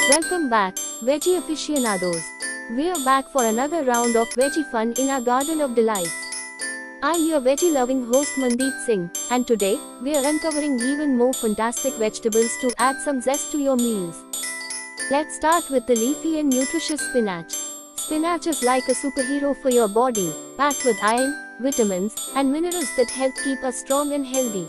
Welcome back, veggie aficionados. We're back for another round of veggie fun in our garden of delights. I'm your veggie loving host Mandeep Singh, and today, we're uncovering even more fantastic vegetables to add some zest to your meals. Let's start with the leafy and nutritious spinach. Spinach is like a superhero for your body, packed with iron, vitamins, and minerals that help keep us strong and healthy.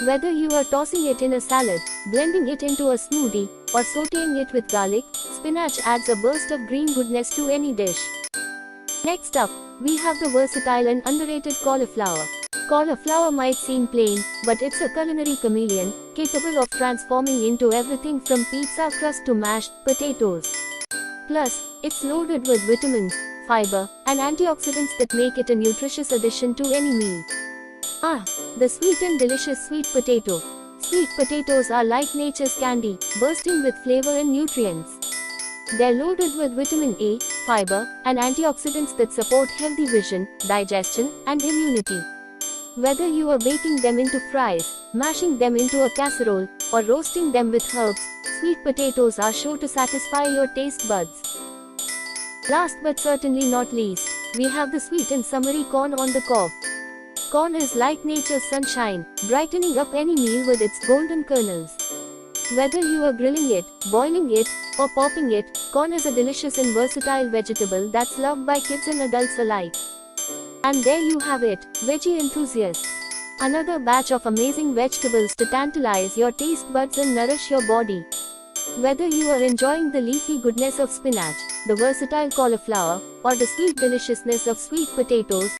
Whether you are tossing it in a salad, blending it into a smoothie, or sautéing it with garlic, spinach adds a burst of green goodness to any dish. Next up, we have the versatile and underrated cauliflower. Cauliflower might seem plain, but it's a culinary chameleon, capable of transforming into everything from pizza crust to mashed potatoes. Plus, it's loaded with vitamins, fiber, and antioxidants that make it a nutritious addition to any meal. The sweet and delicious sweet potato. Sweet potatoes are like nature's candy, bursting with flavor and nutrients. They're loaded with vitamin A, fiber, and antioxidants that support healthy vision, digestion, and immunity. Whether you are baking them into fries, mashing them into a casserole, or roasting them with herbs, sweet potatoes are sure to satisfy your taste buds. Last but certainly not least, we have the sweet and summery corn on the cob. Corn is like nature's sunshine, brightening up any meal with its golden kernels. Whether you are grilling it, boiling it, or popping it, corn is a delicious and versatile vegetable that's loved by kids and adults alike. And there you have it, veggie enthusiasts. Another batch of amazing vegetables to tantalize your taste buds and nourish your body. Whether you are enjoying the leafy goodness of spinach, the versatile cauliflower, or the sweet deliciousness of sweet potatoes,